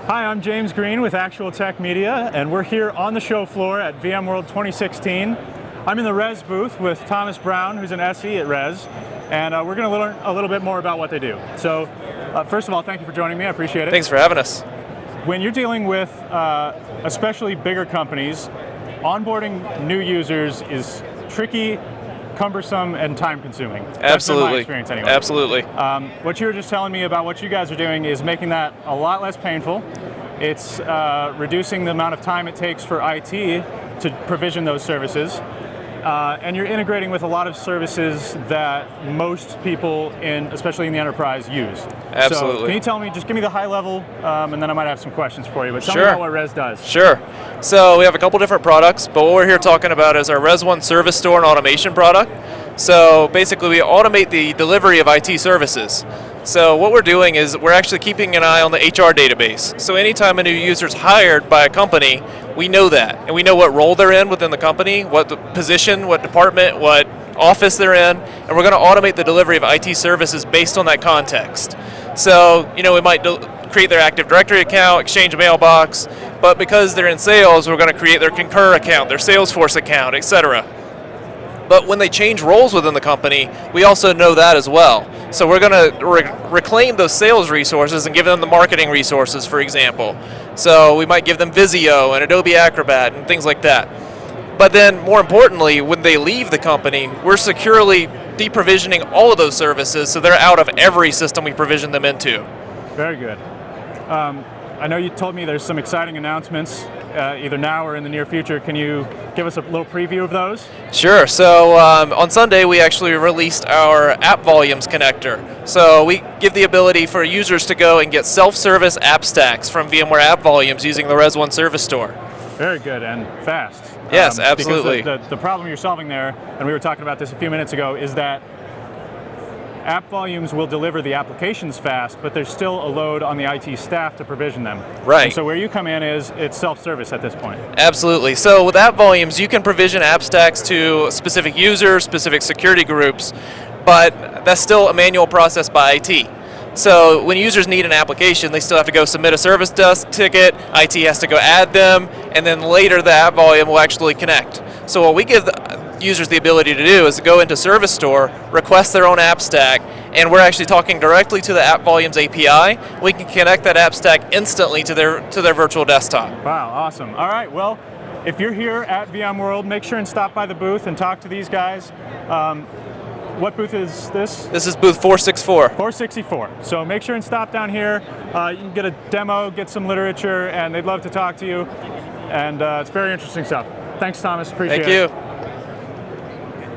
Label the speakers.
Speaker 1: Hi, I'm James Green with ActualTech Media, and we're here on the show floor at VMworld 2016. I'm in the Res booth with Thomas Brown, who's an SE at Res, and we're going to learn a little bit more about what they do. So, first of all, thank you for joining me. I appreciate it.
Speaker 2: Thanks for having us.
Speaker 1: When you're dealing with especially bigger companies, onboarding new users is tricky, cumbersome, and time-consuming.
Speaker 2: Absolutely.
Speaker 1: That's been my experience anyway.
Speaker 2: Absolutely.
Speaker 1: What you were just telling me about what you guys are doing is making that a lot less painful. It's reducing the amount of time it takes for IT to provision those services. And you're integrating with a lot of services that most people, especially in the enterprise, use.
Speaker 2: Absolutely.
Speaker 1: So can you tell me, just give me the high level, and then I might have some questions for you, but tell me about what Res does.
Speaker 2: Sure. So we have a couple different products, but what we're here talking about is our Res One service store and automation product. So basically we automate the delivery of IT services. So what we're doing is we're actually keeping an eye on the HR database. So anytime a new user is hired by a company, we know that. And we know what role they're in within the company, what the position, what department, what office they're in, and we're going to automate the delivery of IT services based on that context. So, we might create their Active Directory account, Exchange mailbox, but because they're in sales, we're going to create their Concur account, their Salesforce account, etc. But when they change roles within the company, we also know that as well. So we're going to reclaim those sales resources and give them the marketing resources, for example. So we might give them Visio and Adobe Acrobat and things like that. But then, more importantly, when they leave the company, we're securely deprovisioning all of those services so they're out of every system we provision them into.
Speaker 1: Very good. I know you told me there's some exciting announcements either now or in the near future. Can you give us a little preview of those?
Speaker 2: Sure. So on Sunday, we actually released our App Volumes connector. So we give the ability for users to go and get self-service app stacks from VMware App Volumes using the Res One Service Store.
Speaker 1: Very good and fast.
Speaker 2: Yes, absolutely.
Speaker 1: Because the problem you're solving there, and we were talking about this a few minutes ago, is that App Volumes will deliver the applications fast, but there's still a load on the IT staff to provision them.
Speaker 2: Right.
Speaker 1: And so where you come in is it's self-service at this point.
Speaker 2: Absolutely. So with App Volumes, you can provision app stacks to specific users, specific security groups, but that's still a manual process by IT. So when users need an application, they still have to go submit a service desk ticket, IT has to go add them, and then later the App Volume will actually connect. So what we give the users the ability to do is to go into Service Store, request their own app stack, and we're actually talking directly to the App Volumes API. We can connect that app stack instantly to their virtual desktop.
Speaker 1: Wow, awesome. All right, well, if you're here at VMworld, make sure and stop by the booth and talk to these guys. What booth is this?
Speaker 2: This is booth 464.
Speaker 1: 464. So make sure and stop down here. You can get a demo, get some literature, and they'd love to talk to you. And it's very interesting stuff. Thanks, Thomas. Appreciate it.
Speaker 2: Thank you.